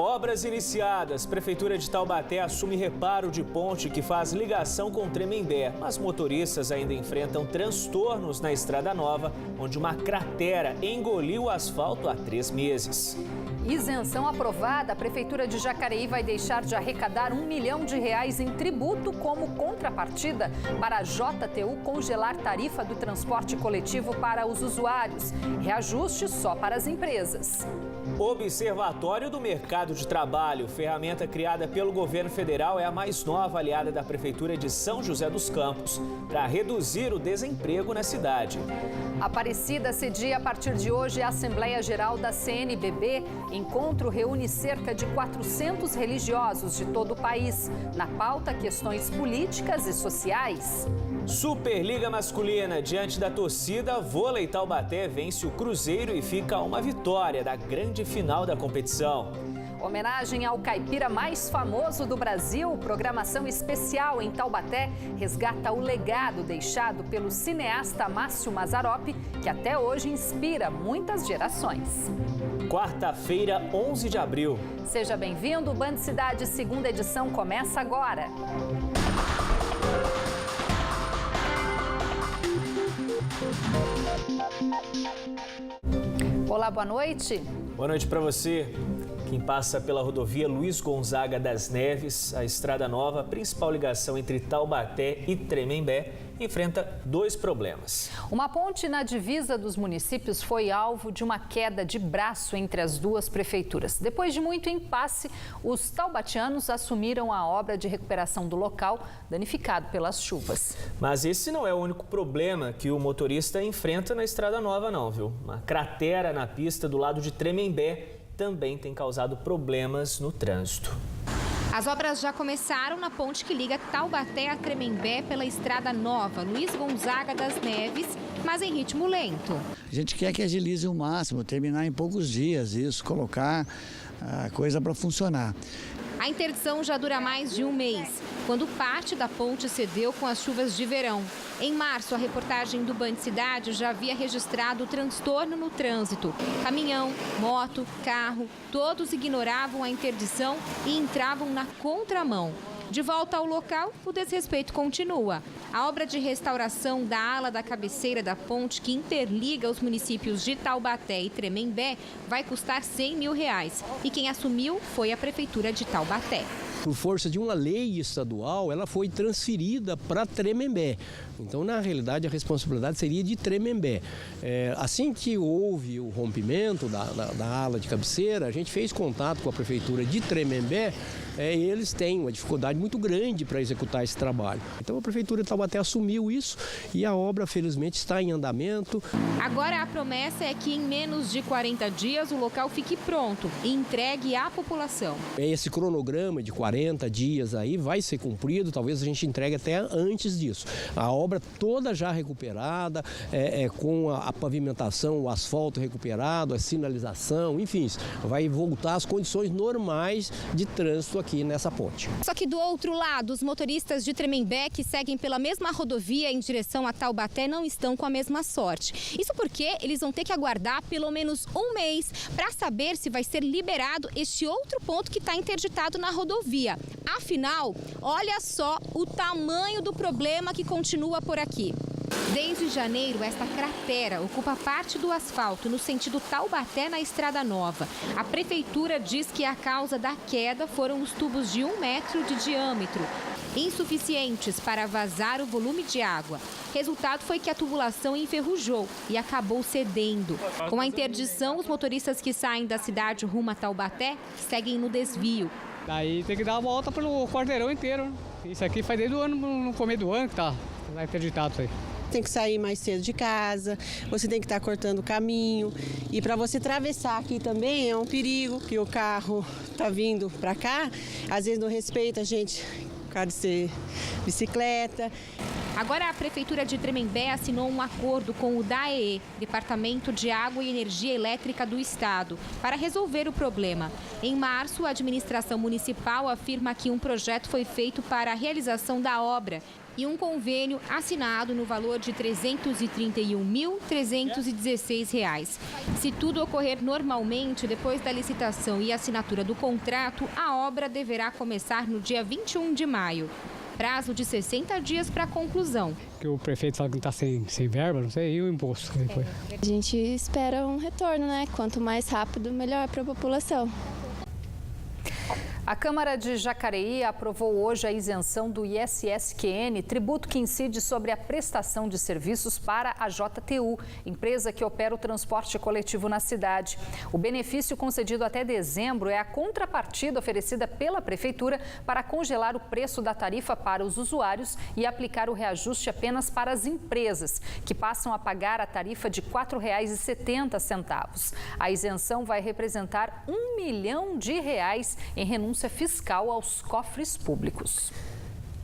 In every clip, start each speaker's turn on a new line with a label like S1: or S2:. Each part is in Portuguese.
S1: Obras iniciadas. Prefeitura de Taubaté assume reparo de ponte que faz ligação com Tremembé. Mas motoristas ainda enfrentam transtornos na Estrada Nova, onde uma cratera engoliu o asfalto há 3 meses.
S2: Isenção aprovada. A Prefeitura de Jacareí vai deixar de arrecadar R$1 milhão em tributo como contrapartida para a JTU congelar tarifa do transporte coletivo para os usuários. Reajuste só para as empresas.
S1: Observatório do Mercado de Trabalho, ferramenta criada pelo governo federal, é a mais nova aliada da Prefeitura de São José dos Campos para reduzir o desemprego na cidade.
S2: Aparecida cedia a partir de hoje a Assembleia Geral da CNBB. Encontro reúne cerca de 400 religiosos de todo o país. Na pauta, questões políticas e sociais.
S1: Superliga Masculina. Diante da torcida, Vôlei Taubaté vence o Cruzeiro e fica a uma vitória da grande final da competição.
S2: Homenagem ao caipira mais famoso do Brasil. Programação especial em Taubaté resgata o legado deixado pelo cineasta Márcio Mazzaropi, que até hoje inspira muitas gerações.
S1: Quarta-feira, 11 de abril.
S2: Seja bem-vindo. O Band Cidade, segunda edição, começa agora. Olá, boa noite.
S1: Boa noite para você. Quem passa pela rodovia Luiz Gonzaga das Neves, a Estrada Nova, principal ligação entre Taubaté e Tremembé, enfrenta 2 problemas.
S2: Uma ponte na divisa dos municípios foi alvo de uma queda de braço entre as 2 prefeituras. Depois de muito impasse, os taubatianos assumiram a obra de recuperação do local, danificado pelas chuvas.
S1: Mas esse não é o único problema que o motorista enfrenta na Estrada Nova, não, viu? Uma cratera na pista do lado de Tremembé também tem causado problemas no trânsito.
S3: As obras já começaram na ponte que liga Taubaté a Tremembé pela Estrada Nova, Luiz Gonzaga das Neves, mas em ritmo lento.
S4: A gente quer que agilize o máximo, terminar em poucos dias isso, colocar a coisa para funcionar.
S3: A interdição já dura mais de 1 mês, quando parte da ponte cedeu com as chuvas de verão. Em março, a reportagem do Band Cidade já havia registrado o transtorno no trânsito. Caminhão, moto, carro, todos ignoravam a interdição e entravam na contramão. De volta ao local, o desrespeito continua. A obra de restauração da ala da cabeceira da ponte que interliga os municípios de Taubaté e Tremembé vai custar R$100 mil. E quem assumiu foi a Prefeitura de Taubaté.
S5: Por força de uma lei estadual, ela foi transferida para Tremembé. Então, na realidade, a responsabilidade seria de Tremembé. Assim que houve o rompimento da ala de cabeceira, a gente fez contato com a Prefeitura de Tremembé. Eles têm uma dificuldade muito grande para executar esse trabalho. Então, a Prefeitura de Taubaté assumiu isso e a obra, felizmente, está em andamento.
S3: Agora, a promessa é que em menos de 40 dias o local fique pronto e entregue à população.
S5: Esse cronograma de 40 dias aí vai ser cumprido, talvez a gente entregue até antes disso. A obra toda já recuperada, com a pavimentação, o asfalto recuperado, a sinalização, enfim, vai voltar às condições normais de trânsito aqui nessa ponte.
S3: Só que do outro lado, os motoristas de Tremembé que seguem pela mesma rodovia em direção a Taubaté não estão com a mesma sorte. Isso porque eles vão ter que aguardar pelo menos 1 mês para saber se vai ser liberado este outro ponto que está interditado na rodovia. Afinal, olha só o tamanho do problema que continua por aqui. Desde janeiro, esta cratera ocupa parte do asfalto no sentido Taubaté na Estrada Nova. A prefeitura diz que a causa da queda foram os tubos de 1 metro de diâmetro, insuficientes para vazar o volume de água. Resultado foi que a tubulação enferrujou e acabou cedendo. Com a interdição, os motoristas que saem da cidade rumo a Taubaté seguem no desvio.
S6: Daí tem que dar a volta pelo quarteirão inteiro. Isso aqui faz desde o ano, no começo do ano que tá interditado isso aí.
S7: Tem que sair mais cedo de casa, você tem que estar cortando o caminho. E para você atravessar aqui também é um perigo, que o carro tá vindo para cá, às vezes não respeita a gente, por causa de ser bicicleta.
S3: Agora, a Prefeitura de Tremembé assinou um acordo com o DAEE, Departamento de Água e Energia Elétrica do Estado, para resolver o problema. Em março, a administração municipal afirma que um projeto foi feito para a realização da obra e um convênio assinado no valor de R$ 331.316. Se tudo ocorrer normalmente, depois da licitação e assinatura do contrato, a obra deverá começar no dia 21 de maio. Prazo de 60 dias para a conclusão.
S6: Que o prefeito fala que está sem verba, não sei, e o imposto.
S8: A gente espera um retorno, né? Quanto mais rápido, melhor para a população.
S2: A Câmara de Jacareí aprovou hoje a isenção do ISS-QN, tributo que incide sobre a prestação de serviços para a JTU, empresa que opera o transporte coletivo na cidade. O benefício concedido até dezembro é a contrapartida oferecida pela Prefeitura para congelar o preço da tarifa para os usuários e aplicar o reajuste apenas para as empresas, que passam a pagar a tarifa de R$ 4,70. A isenção vai representar R$ 1 milhão em renúncia fiscal aos cofres públicos.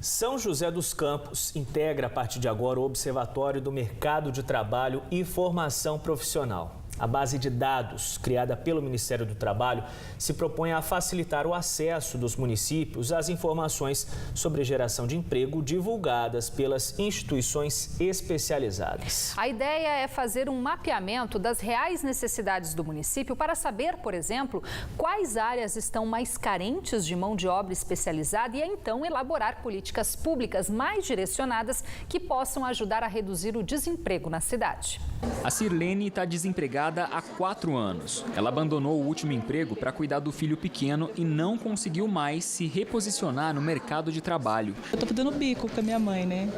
S1: São José dos Campos integra a partir de agora o Observatório do Mercado de Trabalho e Formação Profissional. A base de dados, criada pelo Ministério do Trabalho, se propõe a facilitar o acesso dos municípios às informações sobre geração de emprego divulgadas pelas instituições especializadas.
S2: A ideia é fazer um mapeamento das reais necessidades do município para saber, por exemplo, quais áreas estão mais carentes de mão de obra especializada e então elaborar políticas públicas mais direcionadas que possam ajudar a reduzir o desemprego na cidade.
S9: A Sirlene está desempregada há 4 anos. Ela abandonou o último emprego para cuidar do filho pequeno e não conseguiu mais se reposicionar no mercado de trabalho.
S10: Eu estou fazendo bico com a minha mãe, né?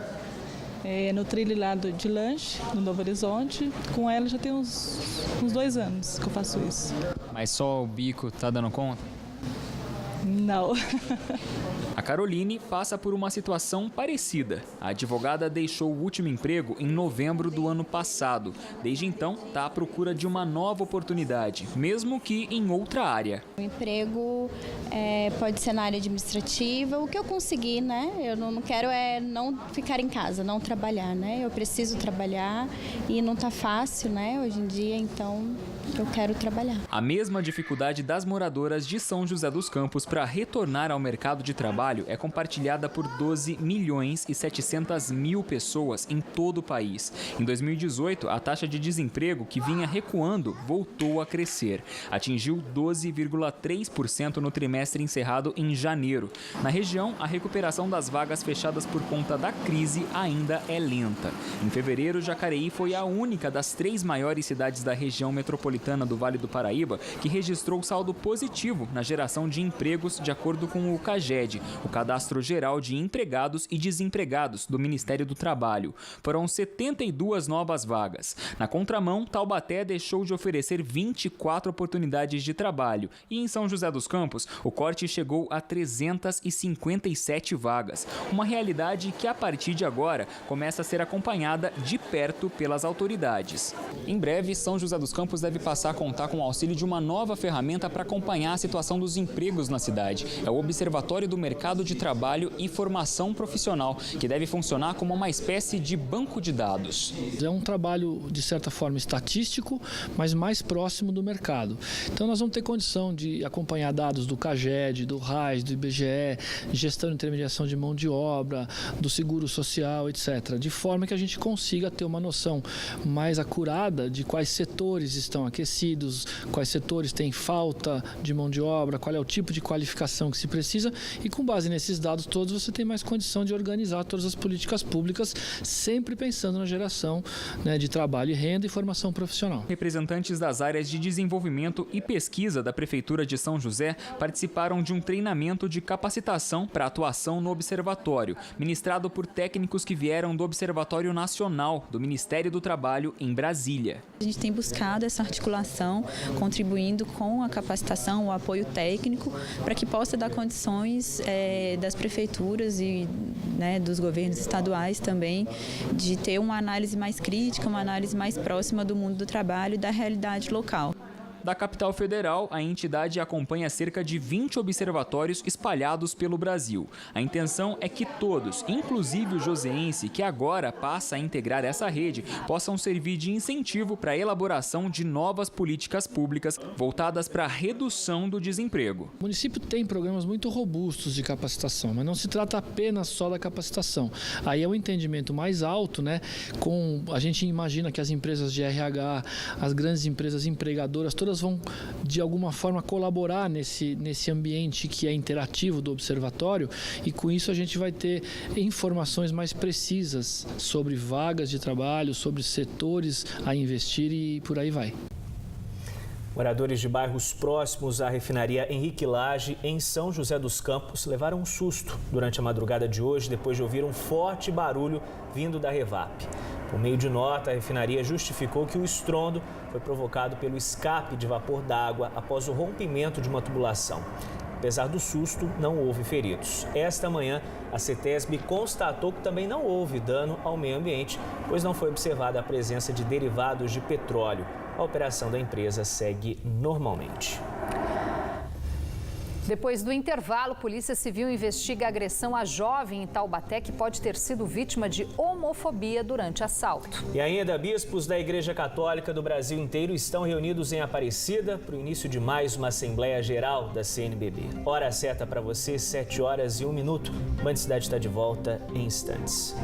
S10: No trilho lá de lanche, no Novo Horizonte. Com ela já tem uns 2 anos que eu faço isso.
S9: Mas só o bico tá dando conta?
S10: Não.
S9: A Caroline passa por uma situação parecida. A advogada deixou o último emprego em novembro do ano passado. Desde então, está à procura de uma nova oportunidade, mesmo que em outra área.
S8: O emprego pode ser na área administrativa, o que eu conseguir, né? Eu não quero não ficar em casa, não trabalhar, né? Eu preciso trabalhar e não tá fácil, né? Hoje em dia, então eu quero trabalhar.
S9: A mesma dificuldade das moradoras de São José dos Campos para retornar ao mercado de trabalho é compartilhada por 12.700.000 pessoas em todo o país. Em 2018, a taxa de desemprego, que vinha recuando, voltou a crescer. Atingiu 12,3% no trimestre encerrado em janeiro. Na região, a recuperação das vagas fechadas por conta da crise ainda é lenta. Em fevereiro, Jacareí foi a única das 3 maiores cidades da região metropolitana do Vale do Paraíba que registrou saldo positivo na geração de empregos, de acordo com o CAGED, o Cadastro Geral de Empregados e Desempregados do Ministério do Trabalho. Foram 72 novas vagas. Na contramão, Taubaté deixou de oferecer 24 oportunidades de trabalho e em São José dos Campos, o corte chegou a 357 vagas. Uma realidade que, a partir de agora, começa a ser acompanhada de perto pelas autoridades. Em breve, São José dos Campos deve passar a contar com o auxílio de uma nova ferramenta para acompanhar a situação dos empregos na cidade. É o Observatório do Mercado de Trabalho e Formação Profissional, que deve funcionar como uma espécie de banco de dados.
S11: É um trabalho, de certa forma, estatístico, mas mais próximo do mercado. Então, nós vamos ter condição de acompanhar dados do CAGED, do RAIS, do IBGE, gestão e intermediação de mão de obra, do seguro social, etc., de forma que a gente consiga ter uma noção mais acurada de quais setores estão aquecidos, quais setores têm falta de mão de obra, qual é o tipo de qualificação que se precisa e, com base nesses dados todos, você tem mais condição de organizar todas as políticas públicas, sempre pensando na geração, né, de trabalho e renda e formação profissional.
S9: Representantes das áreas de desenvolvimento e pesquisa da Prefeitura de São José participaram de um treinamento de capacitação para atuação no observatório, ministrado por técnicos que vieram do Observatório Nacional do Ministério do Trabalho em Brasília.
S12: A gente tem buscado essa articulação, contribuindo com a capacitação, o apoio técnico, para que possa dar condições das prefeituras e, né, dos governos estaduais também, de ter uma análise mais crítica, uma análise mais próxima do mundo do trabalho e da realidade local.
S9: Da capital federal, a entidade acompanha cerca de 20 observatórios espalhados pelo Brasil. A intenção é que todos, inclusive o joseense, que agora passa a integrar essa rede, possam servir de incentivo para a elaboração de novas políticas públicas voltadas para a redução do desemprego.
S11: O município tem programas muito robustos de capacitação, mas não se trata apenas só da capacitação. Aí é um entendimento mais alto, né? A gente imagina que as empresas de RH, as grandes empresas empregadoras, todas vão de alguma forma colaborar nesse ambiente que é interativo do observatório, e com isso a gente vai ter informações mais precisas sobre vagas de trabalho, sobre setores a investir e por aí vai.
S1: Moradores de bairros próximos à refinaria Henrique Lage, em São José dos Campos, levaram um susto durante a madrugada de hoje, depois de ouvir um forte barulho vindo da Revap. Por meio de nota, a refinaria justificou que o estrondo foi provocado pelo escape de vapor d'água após o rompimento de uma tubulação. Apesar do susto, não houve feridos. Esta manhã, a CETESB constatou que também não houve dano ao meio ambiente, pois não foi observada a presença de derivados de petróleo. A operação da empresa segue normalmente.
S2: Depois do intervalo, Polícia Civil investiga a agressão a jovem em Taubaté que pode ter sido vítima de homofobia durante assalto.
S1: E ainda, bispos da Igreja Católica do Brasil inteiro estão reunidos em Aparecida para o início de mais uma Assembleia Geral da CNBB. Hora certa para você, 7h01. Band Cidade está de volta em instantes.